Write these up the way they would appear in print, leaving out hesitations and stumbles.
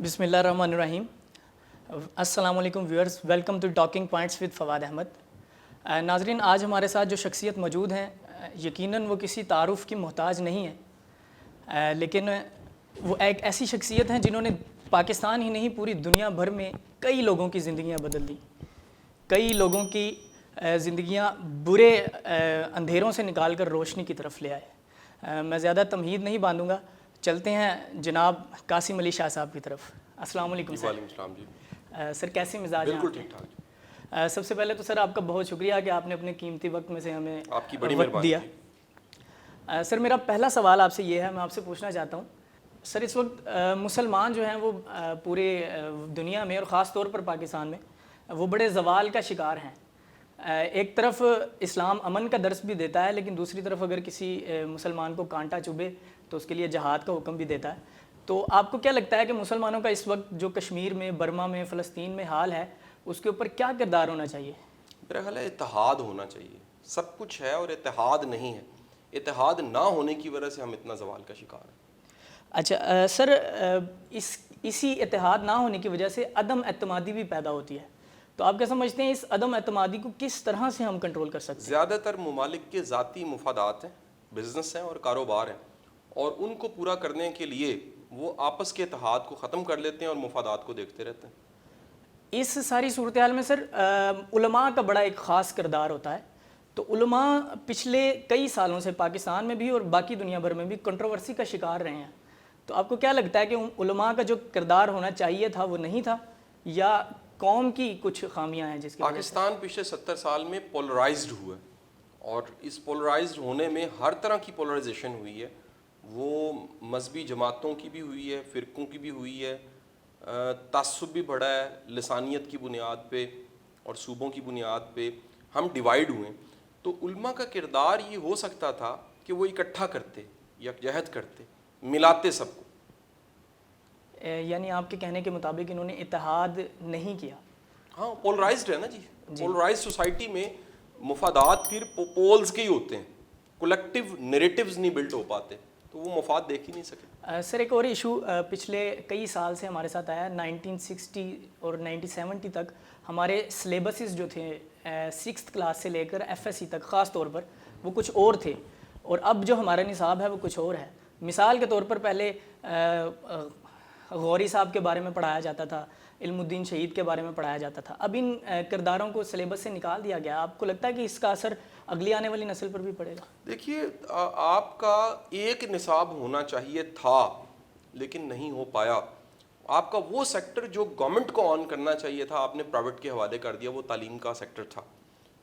بسم اللہ الرحمن الرحیم. السلام علیکم viewers, welcome to talking points with Fawad Ahmed. ناظرین, آج ہمارے ساتھ جو شخصیت موجود ہیں یقیناً وہ کسی تعارف کی محتاج نہیں ہے, لیکن وہ ایک ایسی شخصیت ہیں جنہوں نے پاکستان ہی نہیں پوری دنیا بھر میں کئی لوگوں کی زندگیاں بدل دیں, کئی لوگوں کی زندگیاں برے اندھیروں سے نکال کر روشنی کی طرف لے آئے. میں زیادہ تمہید نہیں باندھوں گا, چلتے ہیں جناب قاسم علی شاہ صاحب کی طرف. السلام علیکم سر. وعلیکم السلام جی. سر کیسے مزاج ہیں؟ بالکل ٹھیک ٹھاک. سب سے پہلے تو سر آپ کا بہت شکریہ کہ آپ نے اپنے قیمتی وقت میں سے ہمیں آپ کی بڑی وقت مہربانی دیا. سر میرا پہلا سوال آپ سے یہ ہے, میں آپ سے پوچھنا چاہتا ہوں سر, اس وقت مسلمان جو ہیں وہ پورے دنیا میں اور خاص طور پر پاکستان میں وہ بڑے زوال کا شکار ہیں. ایک طرف اسلام امن کا درس بھی دیتا ہے, لیکن دوسری طرف اگر کسی مسلمان کو کانٹا چبھے تو اس کے لیے جہاد کا حکم بھی دیتا ہے. تو آپ کو کیا لگتا ہے کہ مسلمانوں کا اس وقت جو کشمیر میں, برما میں, فلسطین میں حال ہے, اس کے اوپر کیا کردار ہونا چاہیے؟ میرا خیال ہے اتحاد ہونا چاہیے. سب کچھ ہے اور اتحاد نہیں ہے. اتحاد نہ ہونے کی وجہ سے ہم اتنا زوال کا شکار ہیں. اچھا سر, اسی اتحاد نہ ہونے کی وجہ سے عدم اعتمادی بھی پیدا ہوتی ہے, تو آپ کیا سمجھتے ہیں اس عدم اعتمادی کو کس طرح سے ہم کنٹرول کر سکتے ہیں؟ زیادہ تر ممالک کے ذاتی مفادات ہیں, بزنس ہیں اور کاروبار ہیں, اور ان کو پورا کرنے کے لیے وہ آپس کے اتحاد کو ختم کر لیتے ہیں اور مفادات کو دیکھتے رہتے ہیں. اس ساری صورتحال میں سر علماء کا بڑا ایک خاص کردار ہوتا ہے. تو علماء پچھلے کئی سالوں سے پاکستان میں بھی اور باقی دنیا بھر میں بھی کنٹروورسی کا شکار رہے ہیں. تو آپ کو کیا لگتا ہے کہ علماء کا جو کردار ہونا چاہیے تھا وہ نہیں تھا, یا قوم کی کچھ خامیاں ہیں جس کی وجہ سے؟ پاکستان پچھلے 70 سال میں پولرائزڈ ہوا ہے, اور اس پولرائزڈ ہونے میں ہر طرح کی پولرائزیشن ہوئی ہے. وہ مذہبی جماعتوں کی بھی ہوئی ہے, فرقوں کی بھی ہوئی ہے, تعصب بھی بڑھا ہے, لسانیت کی بنیاد پہ اور صوبوں کی بنیاد پہ ہم ڈیوائیڈ ہوئے. تو علماء کا کردار یہ ہو سکتا تھا کہ وہ اکٹھا کرتے, یکجہت کرتے, ملاتے سب کو. یعنی آپ کے کہنے کے مطابق انہوں نے اتحاد نہیں کیا. ہاں, پولرائزڈ ہے نا جی. پولرائزڈ سوسائٹی میں مفادات پھر پولز کے ہی ہوتے ہیں, کولیکٹیو نیریٹیوز نہیں بلڈ ہو پاتے, تو وہ مفاد دیکھ ہی نہیں سکے. سر ایک اور ایشو پچھلے کئی سال سے ہمارے ساتھ آیا, 1960 اور 1970 تک ہمارے سلیبسز جو تھے 6th کلاس سے لے کر FSC تک خاص طور پر وہ کچھ اور تھے, اور اب جو ہمارا نصاب ہے وہ کچھ اور ہے. مثال کے طور پر پہلے غوری صاحب کے بارے میں پڑھایا جاتا تھا, علم الدین شہید کے بارے میں پڑھایا جاتا تھا. اب ان کرداروں کو سلیبس سے نکال دیا گیا. آپ کو لگتا ہے کہ اس کا اثر اگلی آنے والی نسل پر بھی پڑے گا؟ دیکھیے, آپ کا ایک نصاب ہونا چاہیے تھا لیکن نہیں ہو پایا. آپ کا وہ سیکٹر جو گورنمنٹ کو آن کرنا چاہیے تھا آپ نے پرائیویٹ کے حوالے کر دیا, وہ تعلیم کا سیکٹر تھا.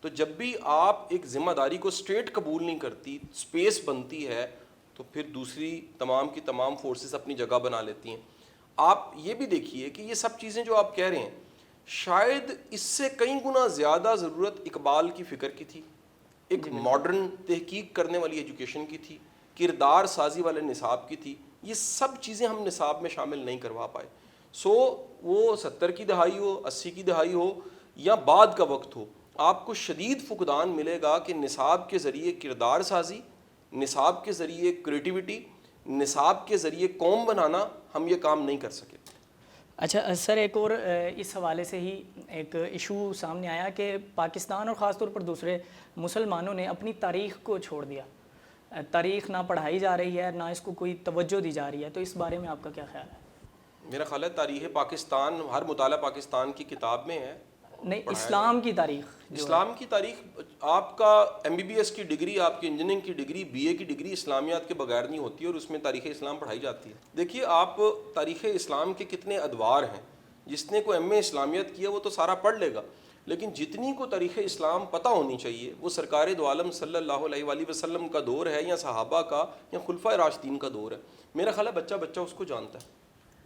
تو جب بھی آپ ایک ذمہ داری کو اسٹیٹ قبول نہیں کرتی, اسپیس بنتی ہے, تو پھر دوسری تمام کی تمام فورسز اپنی جگہ بنا لیتی ہیں. آپ یہ بھی دیکھیے کہ یہ سب چیزیں جو آپ کہہ رہے ہیں, شاید اس سے کئی گنا زیادہ ضرورت اقبال کی فکر کی تھی, ایک ماڈرن تحقیق کرنے والی ایجوکیشن کی تھی, کردار سازی والے نصاب کی تھی. یہ سب چیزیں ہم نصاب میں شامل نہیں کروا پائے. وہ 70 کی دہائی ہو, 80 کی دہائی ہو یا بعد کا وقت ہو, آپ کو شدید فقدان ملے گا کہ نصاب کے ذریعے کردار سازی, نصاب کے ذریعے کریٹیوٹی, نصاب کے ذریعے قوم بنانا, ہم یہ کام نہیں کر سکے. اچھا سر, ایک اور اس حوالے سے ہی ایک ایشو سامنے آیا کہ پاکستان اور خاص طور پر دوسرے مسلمانوں نے اپنی تاریخ کو چھوڑ دیا. تاریخ نہ پڑھائی جا رہی ہے, نہ اس کو کوئی توجہ دی جا رہی ہے. تو اس بارے میں آپ کا کیا خیال ہے؟ میرا خیال ہے تاریخ پاکستان ہر مطالعہ پاکستان کی کتاب میں ہے. نہیں, اسلام کی تاریخ, اسلام کی تاریخ, آپ کا MBBS کی ڈگری, آپ کی انجینئرنگ کی ڈگری, BA کی ڈگری اسلامیات کے بغیر نہیں ہوتی, اور اس میں تاریخ اسلام پڑھائی جاتی ہے. دیکھیے, آپ تاریخ اسلام کے کتنے ادوار ہیں, جس نے کوئی MA اسلامیات کیا وہ تو سارا پڑھ لے گا, لیکن جتنی کو تاریخ اسلام پتہ ہونی چاہیے وہ سرکار دو عالم صلی اللہ علیہ وآلہ وسلم کا دور ہے, یا صحابہ کا, یا خلفائے راشدین کا دور ہے. میرا خیال ہے بچہ اس کو جانتا ہے.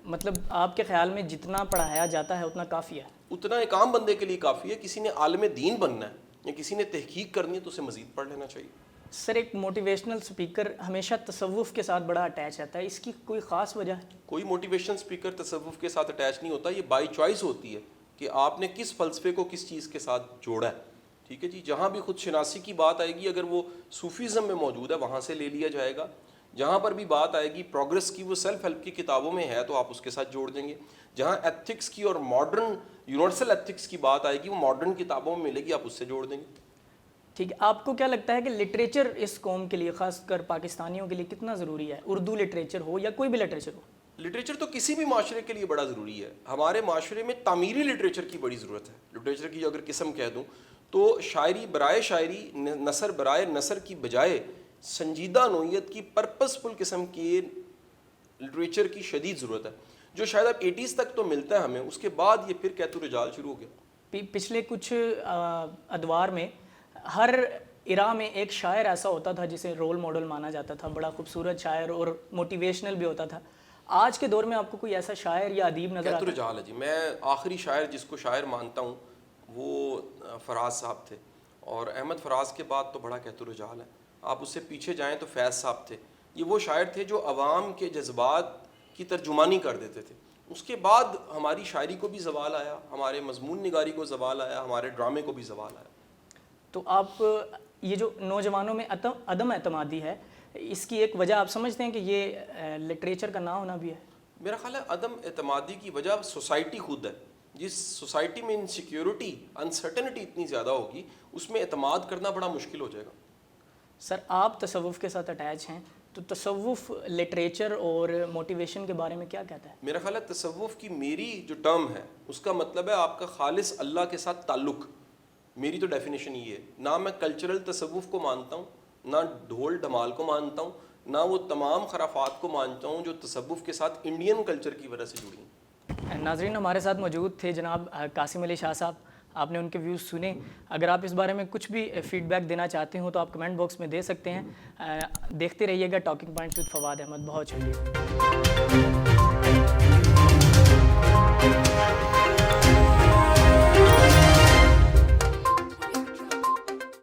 مطلب آپ کے خیال میں جتنا پڑھایا جاتا ہے اتنا کافی ہے؟ اتنا ایک عام بندے کے لیے کافی ہے. کسی نے عالم دین بننا ہے یا کسی نے تحقیق کرنی ہے تو اسے مزید پڑھ لینا چاہیے. سر ایک موٹیویشنل سپیکر ہمیشہ تصوف کے ساتھ بڑا اٹیچ رہتا ہے, اس کی کوئی خاص وجہ ہے؟ کوئی موٹیویشن سپیکر تصوف کے ساتھ اٹیچ نہیں ہوتا. یہ بائی چوائس ہوتی ہے کہ آپ نے کس فلسفے کو کس چیز کے ساتھ جوڑا ہے. ٹھیک ہے جی, جہاں بھی خود شناسی کی بات آئے گی, اگر وہ صوفیزم میں موجود ہے وہاں سے لے لیا جائے گا. جہاں پر بھی بات آئے گی پروگرس کی وہ سیلف ہیلپ کی کتابوں میں ہے تو آپ اس کے ساتھ جوڑ دیں گے. جہاں ایتھکس کی اور ماڈرن یونیورسل ایتھکس کی بات آئے گی وہ ماڈرن کتابوں میں ملے گی, آپ اس سے جوڑ دیں گے. ٹھیک ہے, آپ کو کیا لگتا ہے کہ لٹریچر اس قوم کے لیے, خاص کر پاکستانیوں کے لیے کتنا ضروری ہے؟ اردو لٹریچر ہو یا کوئی بھی لٹریچر ہو. لٹریچر تو کسی بھی معاشرے کے لیے بڑا ضروری ہے. ہمارے معاشرے میں تعمیری لٹریچر کی بڑی ضرورت ہے. لٹریچر کی اگر قسم کہہ دوں تو شاعری برائے شاعری, نثر برائے نثر کی بجائے سنجیدہ نوعیت کی پرپس فل قسم کی لٹریچر کی شدید ضرورت ہے, جو شاید اب 80s تک تو ملتا ہے ہمیں, اس کے بعد یہ پھر کہت و رجال شروع ہو گیا. پچھلے کچھ ادوار میں ہر ایرا میں ایک شاعر ایسا ہوتا تھا جسے رول ماڈل مانا جاتا تھا, بڑا خوبصورت شاعر اور موٹیویشنل بھی ہوتا تھا. آج کے دور میں آپ کو کوئی ایسا شاعر یا ادیب نظر آتا ہے؟ رجال ہے جی. میں آخری شاعر جس کو شاعر مانتا ہوں وہ فراز صاحب تھے, اور احمد فراز کے بعد تو بڑا کہت و رجال ہے. آپ اس سے پیچھے جائیں تو فیض صاحب تھے. یہ وہ شاعر تھے جو عوام کے جذبات کی ترجمانی کر دیتے تھے. اس کے بعد ہماری شاعری کو بھی زوال آیا, ہمارے مضمون نگاری کو زوال آیا, ہمارے ڈرامے کو بھی زوال آیا. تو آپ یہ جو نوجوانوں میں عدم اعتمادی ہے, اس کی ایک وجہ آپ سمجھتے ہیں کہ یہ لٹریچر کا نہ ہونا بھی ہے؟ میرا خیال ہے عدم اعتمادی کی وجہ سوسائٹی خود ہے. جس سوسائٹی میں انسیکیورٹی, انسرٹنٹی اتنی زیادہ ہوگی, اس میں اعتماد کرنا بڑا مشکل ہو جائے گا. سر, آپ تصوف کے ساتھ اٹیچ ہیں, تو تصوف لٹریچر اور موٹیویشن کے بارے میں کیا کہتا ہے؟ میرا خیال ہے تصوف کی میری جو ٹرم ہے اس کا مطلب ہے آپ کا خالص اللہ کے ساتھ تعلق. میری تو ڈیفینیشن یہ ہے. نہ میں کلچرل تصوف کو مانتا ہوں, نہ ڈھول ڈھمال کو مانتا ہوں, نہ وہ تمام خرافات کو مانتا ہوں جو تصوف کے ساتھ انڈین کلچر کی وجہ سے جڑی ہیں. ناظرین, ہمارے ساتھ موجود تھے جناب قاسم علی شاہ صاحب. آپ نے ان کے ویوز سنے. اگر آپ اس بارے میں کچھ بھی فیڈ بیک دینا چاہتے ہوں تو آپ کمنٹ باکس میں دے سکتے ہیں. دیکھتے رہیے گا talking points with Fawad Ahmed. بہت شکریہ.